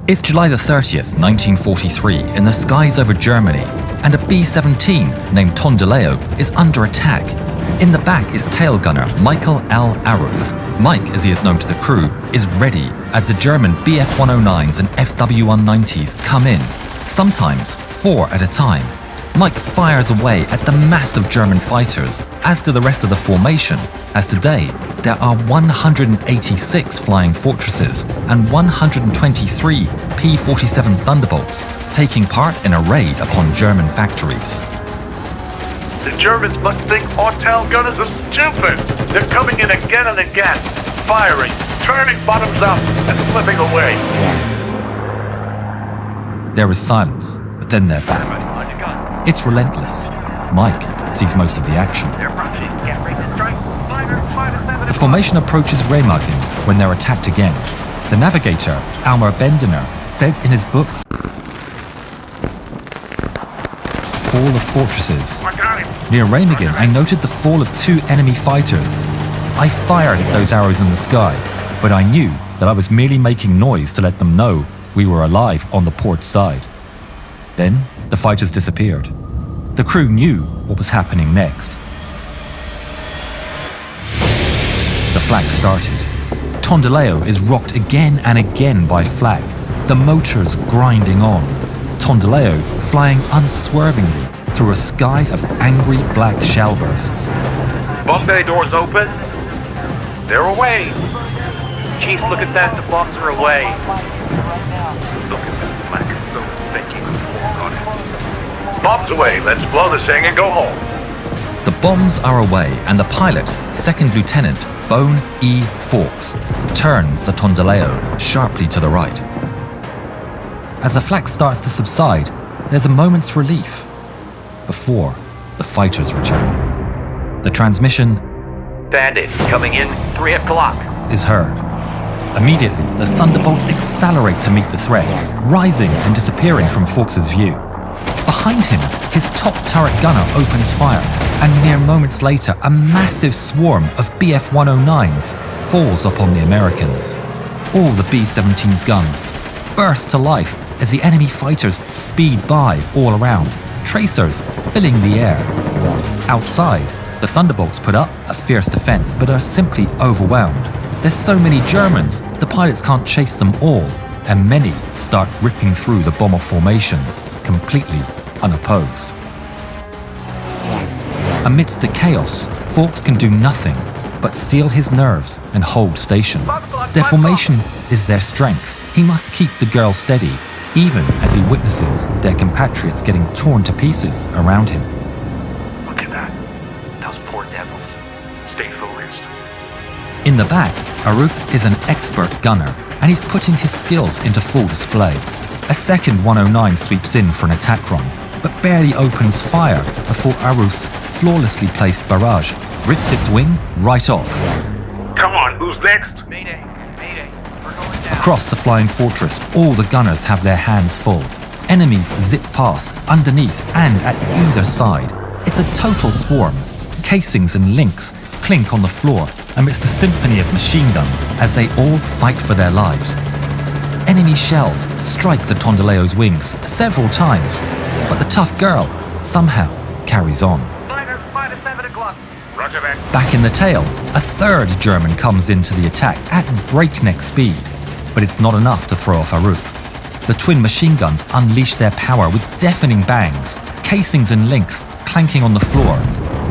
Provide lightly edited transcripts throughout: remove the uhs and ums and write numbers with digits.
It's July the 30th, 1943, in the skies over Germany, and a B-17 named Tondileo is under attack. In the back is tail gunner Michael L. Aruth. Mike, as he is known to the crew, is ready as the German Bf-109s and FW-190s come in, sometimes 4 at a time. Mike fires away at the massive German fighters, as do the rest of the formation, as today there are 186 flying fortresses and 123 P-47 Thunderbolts taking part in a raid upon German factories. The Germans must think our tail gunners are stupid. They're coming in again and again, firing, turning bottoms up and flipping away. There is silence, but then they're back. It's relentless. Mike sees most of the action. The formation approaches Remagen when they're attacked again. The navigator, Almar Bendener, said in his book, Fall of Fortresses. Near Remagen, I noted the fall of 2 enemy fighters. I fired at those arrows in the sky, but I knew that I was merely making noise to let them know we were alive on the port side. Then, the fighters disappeared. The crew knew what was happening next. The flak started. Tondileo is rocked again and again by flak, the motors grinding on. Tondileo flying unswervingly through a sky of angry black shell bursts. Bomb bay doors open. They're away. Jeez, look at that. The bombs are away. Look at that flak. It's so thick you can walk on it. Bombs away. Let's blow this thing and go home. The bombs are away, and the pilot, Second Lieutenant Bone E. Fawkes, turns the Tondileo sharply to the right. As the flak starts to subside, there's a moment's relief before the fighters return. The transmission, Bandit, coming in 3 o'clock. is heard. Immediately, the Thunderbolts accelerate to meet the threat, rising and disappearing from Fawkes' view. Behind him, his top turret gunner opens fire, and mere moments later, a massive swarm of Bf-109s falls upon the Americans. All the B-17's guns burst to life as the enemy fighters speed by all around, tracers filling the air. Outside, the Thunderbolts put up a fierce defense, but are simply overwhelmed. There's so many Germans, the pilots can't chase them all, and many start ripping through the bomber formations, completely unopposed. Amidst the chaos, Fawkes can do nothing but steel his nerves and hold station. Their formation is their strength. He must keep the girl steady, even as he witnesses their compatriots getting torn to pieces around him. Look at that. Those poor devils. Stay focused. In the back, Aruth is an expert gunner, and he's putting his skills into full display. A second 109 sweeps in for an attack run, but barely opens fire before Aruth's flawlessly placed barrage rips its wing right off. Come on, who's next? Mayday, mayday. We're going down. Across the flying fortress, all the gunners have their hands full. Enemies zip past, underneath, and at either side. It's a total swarm. Casings and links clink on the floor amidst a symphony of machine guns as they all fight for their lives. Enemy shells strike the Tondileo's wings several times, but the tough girl somehow carries on. Miners, 5 to 7 o'clock. Roger that. Back in the tail, a third German comes into the attack at breakneck speed, but it's not enough to throw off Aruth. The twin machine guns unleash their power with deafening bangs, casings and links clanking on the floor.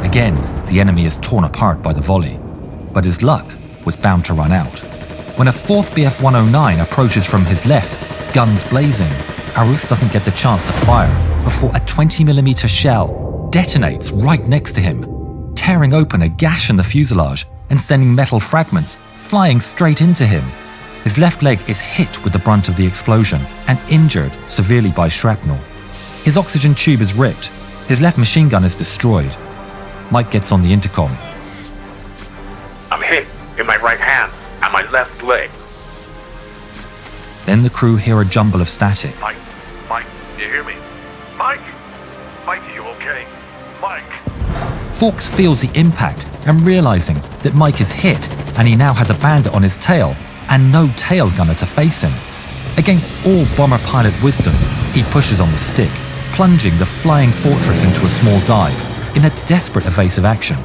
Again, the enemy is torn apart by the volley, but his luck was bound to run out. When a fourth Bf-109 approaches from his left, guns blazing, Aruth doesn't get the chance to fire before a 20mm shell detonates right next to him, tearing open a gash in the fuselage and sending metal fragments flying straight into him. His left leg is hit with the brunt of the explosion and injured severely by shrapnel. His oxygen tube is ripped. His left machine gun is destroyed. Mike gets on the intercom. I'm hit in my right hand and my left leg. Then the crew hear a jumble of static. Mike, you hear me? Mike, are you okay? Mike. Fawkes feels the impact and realizing that Mike is hit and he now has a bandit on his tail and no tail gunner to face him. Against all bomber pilot wisdom, he pushes on the stick, plunging the flying fortress into a small dive in a desperate evasive action.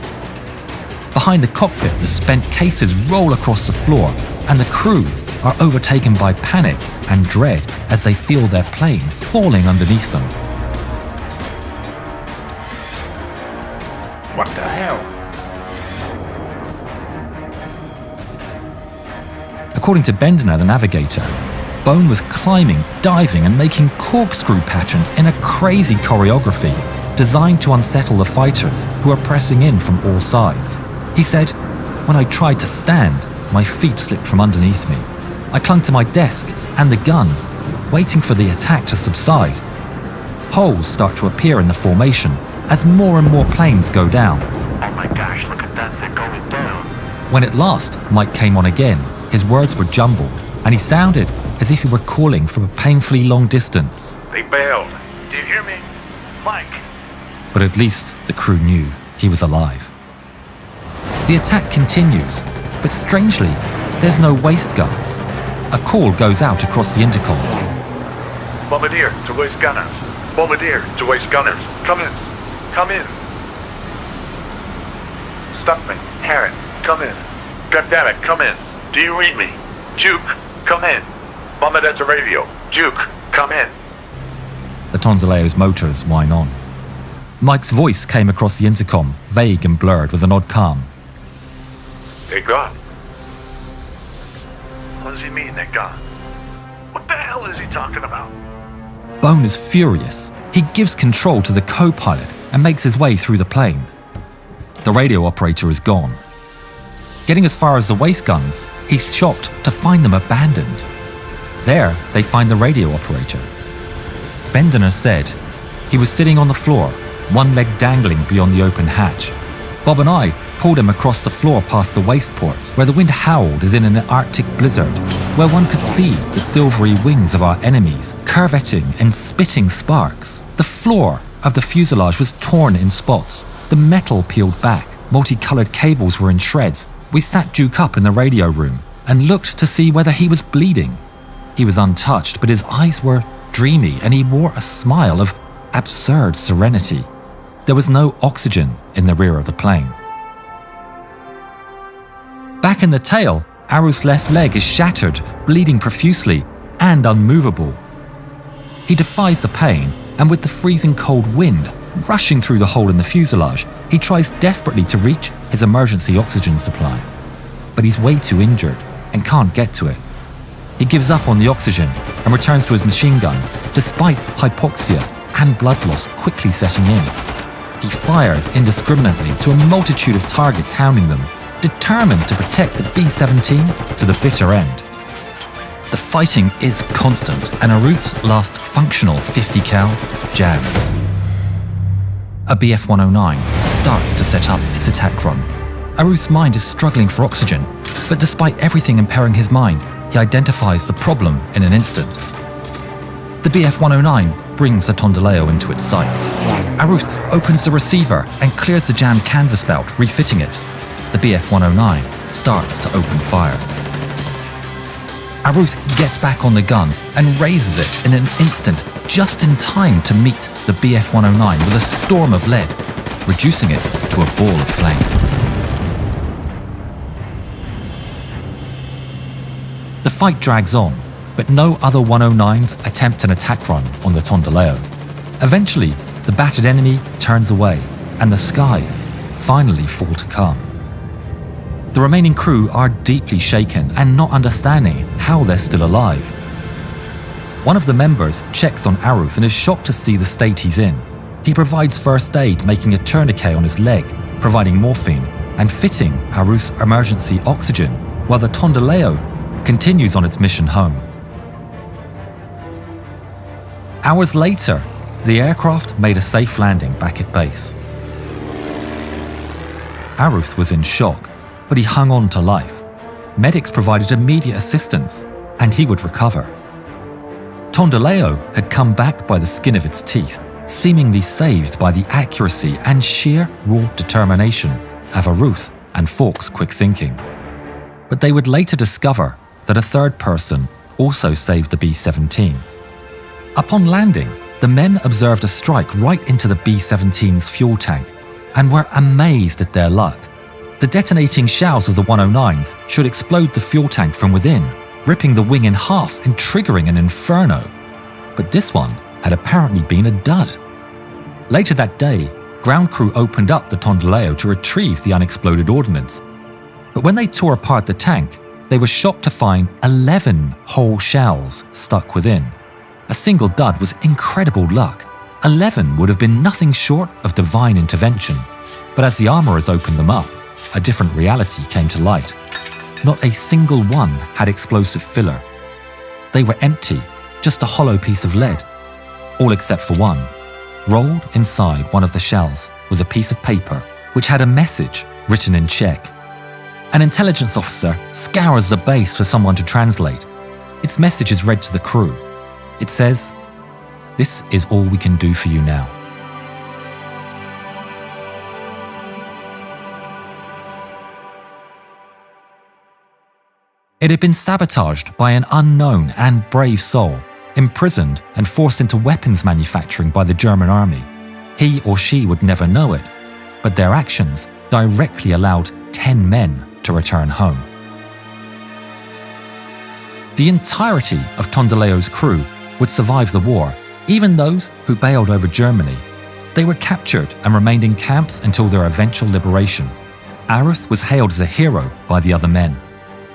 Behind the cockpit, the spent cases roll across the floor, and the crew are overtaken by panic and dread as they feel their plane falling underneath them. What the hell? According to Bendiner, the navigator, Bone was climbing, diving, and making corkscrew patterns in a crazy choreography designed to unsettle the fighters who are pressing in from all sides. He said, "When I tried to stand, my feet slipped from underneath me. I clung to my desk and the gun, waiting for the attack to subside. Holes start to appear in the formation as more and more planes go down. Oh my gosh, look at that, they're going down. When at last Mike came on again, his words were jumbled, and he sounded as if he were calling from a painfully long distance. They bailed. Do you hear me? Mike. But at least the crew knew he was alive. The attack continues, but strangely, there's no waste guns. A call goes out across the intercom. Bombardier to waste gunners. Bombardier to waste gunners. Come in. Come in. Stop me. Harry, come in. God damn it, come in. Do you read me? Juke, come in. Bombardier to radio. Juke, come in. The Tondeleo's motors whine on. Mike's voice came across the intercom, vague and blurred with an odd calm. They're gone. What does he mean they're gone? What the hell is he talking about? Bone is furious. He gives control to the co-pilot and makes his way through the plane. The radio operator is gone. Getting as far as the waste guns, he's shocked to find them abandoned. There, they find the radio operator. Bendiner said he was sitting on the floor, one leg dangling beyond the open hatch. Bob and I pulled him across the floor past the waste ports, where the wind howled as in an Arctic blizzard, where one could see the silvery wings of our enemies curvetting and spitting sparks. The floor of the fuselage was torn in spots, the metal peeled back, multicolored cables were in shreds. We sat Duke up in the radio room and looked to see whether he was bleeding. He was untouched, but his eyes were dreamy and he wore a smile of absurd serenity. There was no oxygen in the rear of the plane. Back in the tail, Aru's left leg is shattered, bleeding profusely, and unmovable. He defies the pain, and with the freezing cold wind rushing through the hole in the fuselage, he tries desperately to reach his emergency oxygen supply. But he's way too injured and can't get to it. He gives up on the oxygen and returns to his machine gun, despite hypoxia and blood loss quickly setting in. He fires indiscriminately to a multitude of targets hounding them, determined to protect the B-17 to the bitter end. The fighting is constant, and Aruth's last functional 50 cal jams. A BF-109 starts to set up its attack run. Aruth's mind is struggling for oxygen, but despite everything impairing his mind, he identifies the problem in an instant. The BF-109 brings the Tondileo into its sights. Aruth opens the receiver and clears the jammed canvas belt, refitting it. The BF-109 starts to open fire. Aruth gets back on the gun and raises it in an instant, just in time to meet the BF-109 with a storm of lead, reducing it to a ball of flame. The fight drags on, but no other 109s attempt an attack run on the Tondileo. Eventually, the battered enemy turns away, and the skies finally fall to calm. The remaining crew are deeply shaken and not understanding how they're still alive. One of the members checks on Aruth and is shocked to see the state he's in. He provides first aid, making a tourniquet on his leg, providing morphine, and fitting Aruth's emergency oxygen, while the Tondileo continues on its mission home. Hours later, the aircraft made a safe landing back at base. Aruth was in shock, but he hung on to life. Medics provided immediate assistance, and he would recover. Tondileo had come back by the skin of its teeth, seemingly saved by the accuracy and sheer raw determination of Aruth and Falk's quick thinking. But they would later discover that a third person also saved the B-17. Upon landing, the men observed a strike right into the B-17's fuel tank and were amazed at their luck. The detonating shells of the 109s should explode the fuel tank from within, ripping the wing in half and triggering an inferno. But this one had apparently been a dud. Later that day, ground crew opened up the Tondileo to retrieve the unexploded ordnance. But when they tore apart the tank, they were shocked to find 11 whole shells stuck within. A single dud was incredible luck. 11 would have been nothing short of divine intervention. But as the armourers opened them up, a different reality came to light. Not a single one had explosive filler. They were empty, just a hollow piece of lead. All except for one. Rolled inside one of the shells was a piece of paper which had a message written in Czech. An intelligence officer scours the base for someone to translate. Its message is read to the crew. It says, "This is all we can do for you now." It had been sabotaged by an unknown and brave soul, imprisoned and forced into weapons manufacturing by the German army. He or she would never know it, but their actions directly allowed 10 men to return home. The entirety of Tondileo's crew would survive the war, even those who bailed over Germany. They were captured and remained in camps until their eventual liberation. Aruth was hailed as a hero by the other men.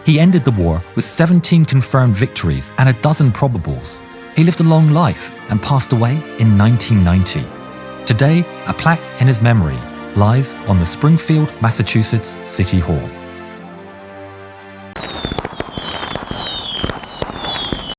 He ended the war with 17 confirmed victories and a dozen probables. He lived a long life and passed away in 1990. Today, a plaque in his memory lies on the Springfield, Massachusetts City Hall.